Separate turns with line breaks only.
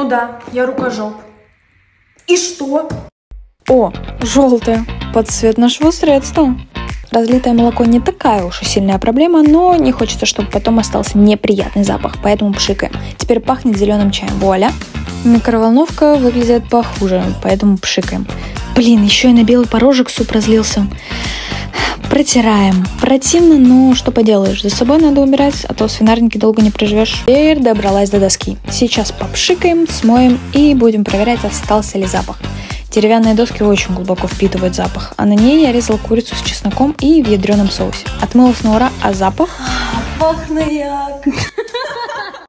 Ну да, я рукожоп. И что?
О, желтое. Под цвет нашего средства. Разлитое молоко не такая уж и сильная проблема, но не хочется, чтобы потом остался неприятный запах, поэтому пшикаем. Теперь пахнет зеленым чаем. Вуаля. Микроволновка выглядит похуже, поэтому пшикаем. Блин, еще и на белый порожек суп разлился. Протираем. Противно, но что поделаешь, за собой надо убирать, а то в свинарнике долго не проживешь. Теперь добралась до доски. Сейчас попшикаем, смоем и будем проверять, остался ли запах. Деревянные доски очень глубоко впитывают запах, а на ней я резала курицу с чесноком и в ядреном соусе. Отмылась на ура, а запах?
Пахнет як.